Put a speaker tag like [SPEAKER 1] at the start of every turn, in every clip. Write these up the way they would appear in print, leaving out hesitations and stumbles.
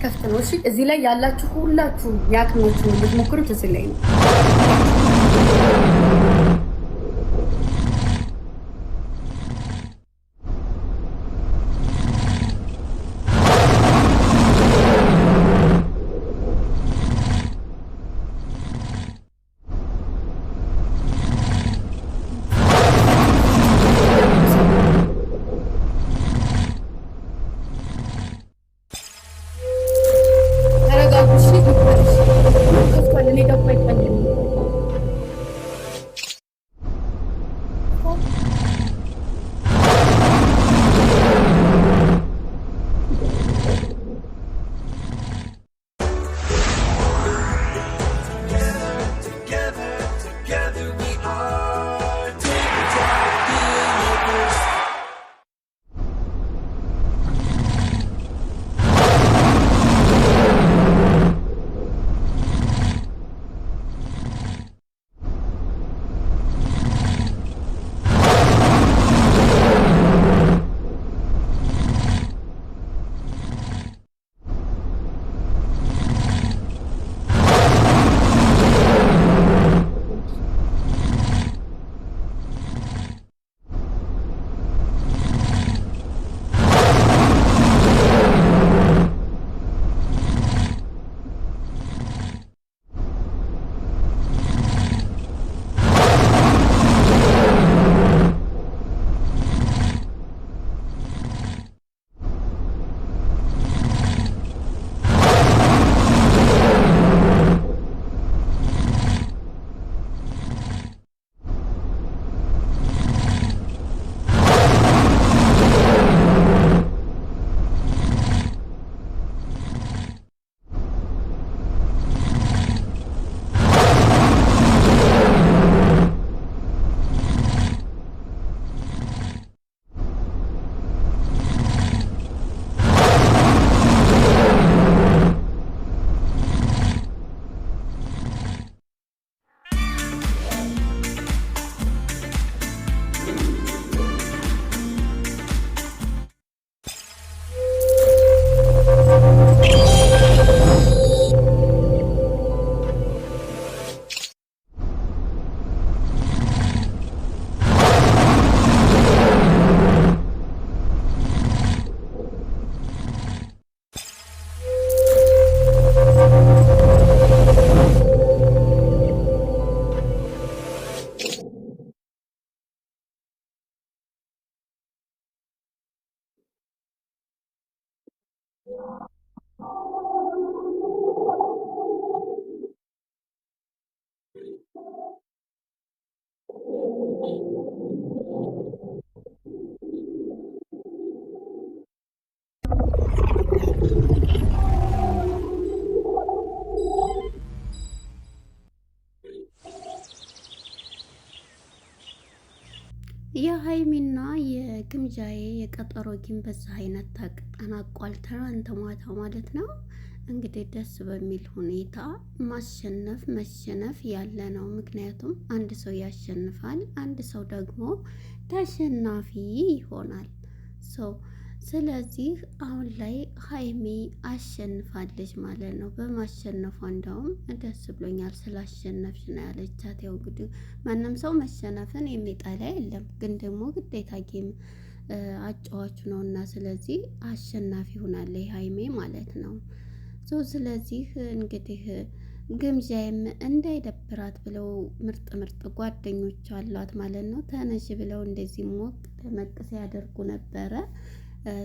[SPEAKER 1] ከፍት ነው። እሺ እዚህ ላይ ያላችሁ ሁላችሁ ያቅማችሁ የምትሞክሩት እዚህ ላይ ነው።
[SPEAKER 2] የሀይሚና የግምጃዬ የቀጠሮ ጊን በዛ አይነት ተጠናቋል። ትናንት ማታ ማለት ነው። እንግዲህ ደስ በሚል ሁኔታ ማሸነፍ መሸነፍ ያለ ነው። ምክንያቱም አንድ ሰው ያሸንፋል፣ አንድ ሰው ደግሞ ተሸናፊ ይሆናል። ስለዚህ አሁን ላይ ሀይሚ አሸንፋለች ማለት ነው። በማሸነፏ እንደውም ደስ ብሎኛል ስላሸነፍሽ ነው ያለቻት። ያው እንግዲህ ማንም ሰው መሸነፍን የሚጠላ የለም፣ ግን ደግሞ ግዴታ ጌም አጫዋቹ ነው እና ስለዚህ አሸናፊ ሆናለች ሀይሜ ማለት ነው። ስለዚህ እንግዲህ ግምዣይም እንዳይደብራት ብለው ምርጥ ምርጥ ጓደኞች አሏት ማለት ነው። ተነሽ ብለው እንደዚህ ሞቅ ደመቅ ሲያደርጉ ነበረ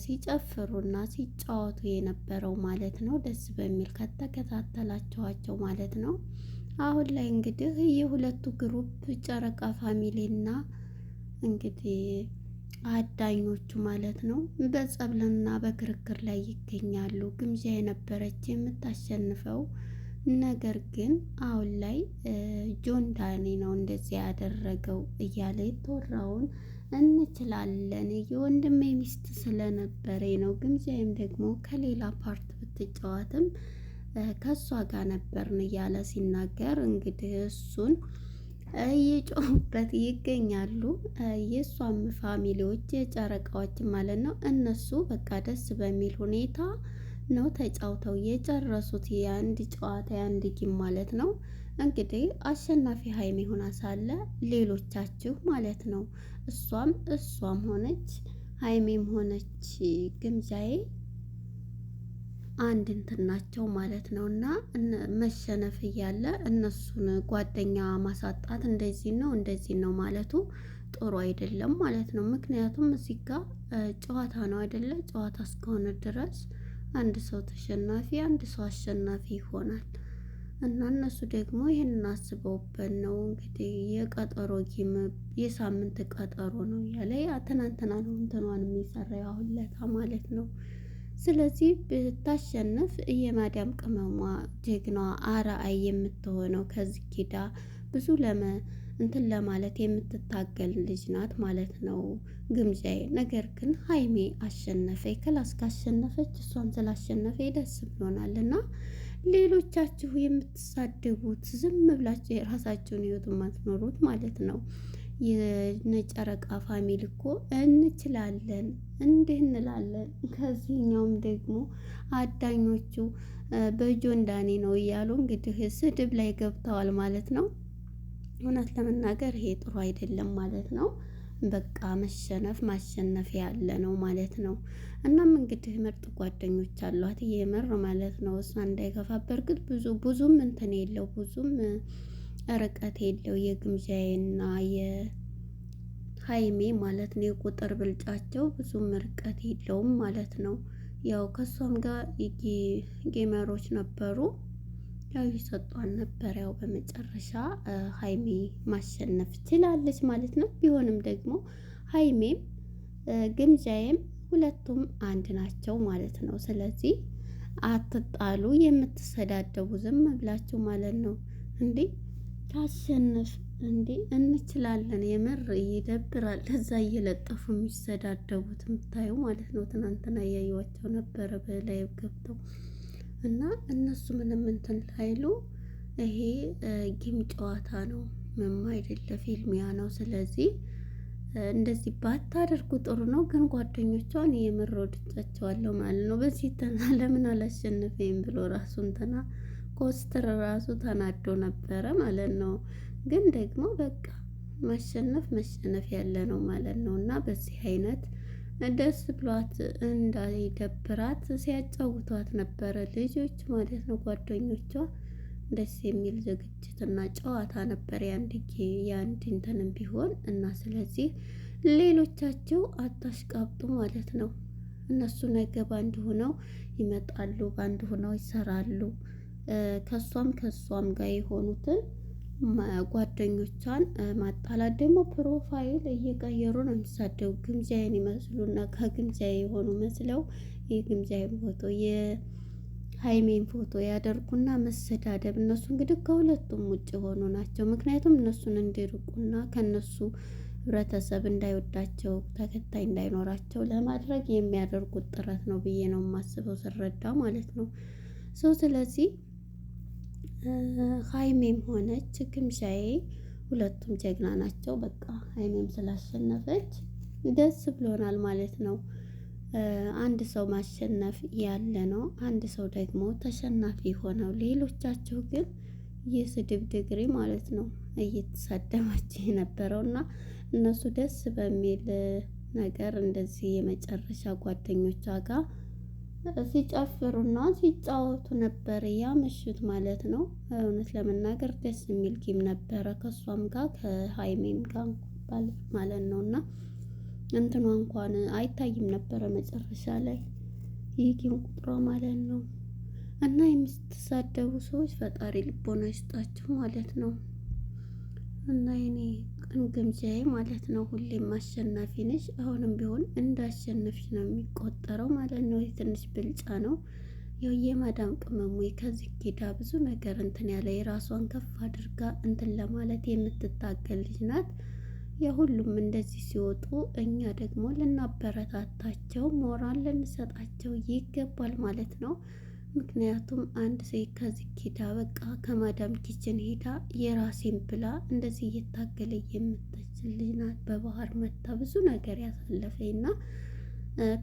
[SPEAKER 2] ሲጨፍሩና ሲጫወቱ የነበረው ማለት ነው። ደስ በሚል ከተከታተላችኋቸው ማለት ነው። አሁን ላይ እንግዲህ የሁለቱ ግሩፕ ጨረቃ ፋሚሊና እንግዲህ አዳኞቹ ማለት ነው በጸብልና በክርክር ላይ ይገኛሉ። ግምዣ የነበረች የምታሸንፈው ነገር ግን አሁን ላይ ጆን ዳኒ ነው እንደዚህ ያደረገው እያለ የተወራውን እንችላለን። የወንድሜ ሚስት ስለነበረ ነው። ግምዣይም ደግሞ ከሌላ ፓርት ብትጫወትም ከሷ ጋር ነበርን እያለ ሲናገር እንግዲህ እሱን እየጮሁበት ይገኛሉ። የእሷም ፋሚሊዎች የጨረቃዎች ማለት ነው። እነሱ በቃ ደስ በሚል ሁኔታ ነው ተጫውተው የጨረሱት የአንድ ጨዋታ የአንድ ጊም ማለት ነው። እንግዲህ አሸናፊ ሀይሚ ሆና ሳለ ሌሎቻችሁ ማለት ነው እሷም ሆነች ሀይሚም ሆነች ግምጃዬ አንድ እንትን ናቸው ማለት ነው። እና መሸነፍ እያለ እነሱን ጓደኛ ማሳጣት እንደዚህ ነው ማለቱ ጥሩ አይደለም ማለት ነው። ምክንያቱም እዚህ ጋር ጨዋታ ነው አይደለ? ጨዋታ እስከሆነ ድረስ አንድ ሰው ተሸናፊ አንድ ሰው አሸናፊ ይሆናል። እና እነሱ ደግሞ ይህንን አስበውበት ነው እንግዲህ የቀጠሮ ጊም የሳምንት ቀጠሮ ነው እያለ ትናንትና ነው እንትኗን የሚሰራ አሁን ለታ ማለት ነው። ስለዚህ ብታሸንፍ የማዳም ቅመሟ ጀግናዋ አርአይ የምትሆነው ከዚህ ኪዳ ብዙ እንትን ለማለት የምትታገል ልጅ ናት ማለት ነው ግምጃዬ። ነገር ግን ሀይሜ አሸነፈ ክላስ ካሸነፈች እሷን ስላሸነፈ ደስ ብሎናል። እና ሌሎቻችሁ የምትሳደቡት ዝም ብላችሁ የራሳችሁን ህይወት የማትኖሩት ማለት ነው። የነጨረቃ ፋሚሊ እኮ እንችላለን እንዲህ እንላለን። ከዚህኛውም ደግሞ አዳኞቹ በጆንዳኔ ነው እያሉ እንግዲህ ስድብ ላይ ገብተዋል ማለት ነው። እውነት ለመናገር ይሄ ጥሩ አይደለም ማለት ነው። በቃ መሸነፍ ማሸነፍ ያለ ነው ማለት ነው። እናም እንግዲህ ምርጥ ጓደኞች አሏት የምር ማለት ነው። እሷ እንዳይከፋ በርግጥ ብዙም እንትን የለው ብዙም ርቀት የለው የግምዣዬና የሀይሜ ማለት ነው። የቁጥር ብልጫቸው ብዙም ርቀት የለውም ማለት ነው። ያው ከሷም ጋር ጌመሮች ነበሩ ያው ይሰጧን ነበር። ያው በመጨረሻ ሀይሜ ማሸነፍ ችላለች ማለት ነው። ቢሆንም ደግሞ ሀይሜም ግምጃዬም ሁለቱም አንድ ናቸው ማለት ነው። ስለዚህ አትጣሉ፣ የምትሰዳደቡ ዝም ብላችሁ ማለት ነው። እንዴ ታሸንፍ እንዴ እንችላለን። የምር ይደብራል። እዛ እየለጠፉ የሚሰዳደቡት የምታዩ ማለት ነው። ትናንትና እያየኋቸው ነበረ በላይ ገብተው እና እነሱ ምንም እንትን ላይሉ ይሄ ጌም ጨዋታ ነው፣ ምንም አይደለ፣ ፊልሚያ ነው። ስለዚህ እንደዚህ ባታደርጉ ጥሩ ነው። ግን ጓደኞቿን የምር ወድጃቸዋለሁ ማለት ነው። በዚህ ለምን አላሸነፈኝም ብሎ ራሱ እንትና ኮስትር ራሱ ተናዶ ነበረ ማለት ነው። ግን ደግሞ በቃ መሸነፍ ያለ ነው ማለት ነው። እና በዚህ አይነት ደስ ብሏት እንዳይደብራት ሲያጫውቷት ነበረ ልጆች ማለት ነው። ጓደኞቿ ደስ የሚል ዝግጅትና ጨዋታ ነበር የአንድ እንትንም ቢሆን እና ስለዚህ ሌሎቻቸው አታሽቃብጡ ማለት ነው። እነሱ ነገ ባንድ ሆነው ይመጣሉ፣ ባንድ ሆነው ይሰራሉ። ከሷም ጋር የሆኑትን ጓደኞቿን ማጣላት ደግሞ ፕሮፋይል እየቀየሩ ነው የሚሳደው። ግምጃዬን ይመስሉና ከግምጃዬ የሆኑ መስለው የግምጃዬን ፎቶ የሀይሜን ፎቶ ያደርጉና መሰዳደብ። እነሱ እንግዲህ ከሁለቱም ውጭ የሆኑ ናቸው። ምክንያቱም እነሱን እንዲርቁና ከነሱ ህብረተሰብ እንዳይወዳቸው ተከታይ እንዳይኖራቸው ለማድረግ የሚያደርጉት ጥረት ነው ብዬ ነው የማስበው ስረዳ ማለት ነው። ስለዚህ ሀይሜም ሆነች ግምጃዬ ሁለቱም ጀግና ናቸው። በቃ ሀይሜም ስላሸነፈች ደስ ብሎናል ማለት ነው። አንድ ሰው ማሸነፍ ያለ ነው፣ አንድ ሰው ደግሞ ተሸናፊ ሆነው። ሌሎቻችሁ ግን የስድብ ድግሪ ማለት ነው እየተሳደባችሁ የነበረው እና እነሱ ደስ በሚል ነገር እንደዚህ የመጨረሻ ጓደኞቿ ጋር ሲጨፍሩና ሲጫወቱ ነበር ያመሹት ማለት ነው። እውነት ለመናገር ደስ የሚል ጌም ነበረ ከሷም ጋር ከሀይሜም ጋር ማለት ነው። እና እንትኗ እንኳን አይታይም ነበረ መጨረሻ ላይ ይህ ጌም ቁጥሯ ማለት ነው። እና የምትሳደቡ ሰዎች ፈጣሪ ልቦና ይስጣችሁ ማለት ነው። እና የኔ ቅን ግምጃዬ ማለት ነው ሁሌም አሸናፊ ነሽ። አሁንም ቢሆን እንዳሸነፍሽ ነው የሚቆጠረው ማለት ነው። የትንሽ ብልጫ ነው። ያው የማዳም ቅመሙ ከዚህ ጌዳ ብዙ ነገር እንትን ያለ የራሷን ከፍ አድርጋ እንትን ለማለት የምትታገል ልጅ ናት። የሁሉም እንደዚህ ሲወጡ እኛ ደግሞ ልናበረታታቸው ሞራል ልንሰጣቸው ይገባል ማለት ነው። ምክንያቱም አንድ ሴት ከዚህ ሄዳ በቃ ከማዳም ኪችን ሄዳ የራሴን ብላ እንደዚህ እየታገለ የምትችል ልጅ ናት። በባህር መታ ብዙ ነገር ያሳለፈና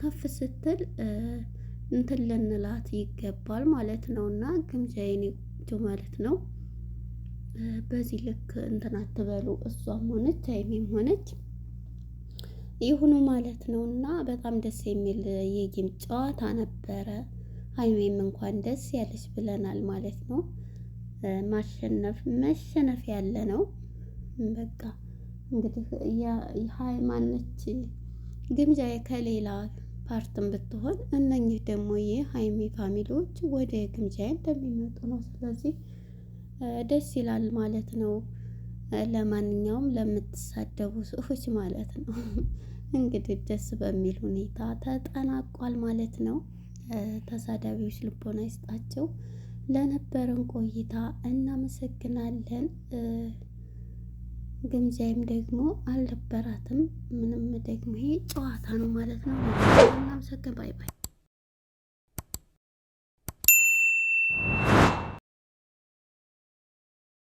[SPEAKER 2] ከፍ ስትል እንትን ልንላት ይገባል ማለት ነው። እና ግምጃዬን ማለት ነው። በዚህ ልክ እንትን አትበሉ። እሷም ሆነች ሀይሚም ሆነች ይሁኑ ማለት ነው። እና በጣም ደስ የሚል የጌም ጨዋታ ነበረ። ሀይሚም እንኳን ደስ ያለች ብለናል ማለት ነው። ማሸነፍ መሸነፍ ያለ ነው። በቃ እንግዲህ የሃይማኖች ግምጃ ከሌላ ፓርትም ብትሆን እነኚህ ደግሞ የሀይሚ ፋሚሊዎች ወደ ግምጃዬ እንደሚመጡ ነው። ስለዚህ ደስ ይላል ማለት ነው። ለማንኛውም ለምትሳደቡ ሰዎች ማለት ነው እንግዲህ ደስ በሚል ሁኔታ ተጠናቋል ማለት ነው። ተሳዳቢዎች ልቦና ይስጣቸው። ለነበረን ቆይታ እናመሰግናለን። ግምጃዬም ደግሞ አልነበራትም ምንም፣ ደግሞ ይሄ ጨዋታ ነው ማለት ነው። እናመሰግን። ባይ ባይ።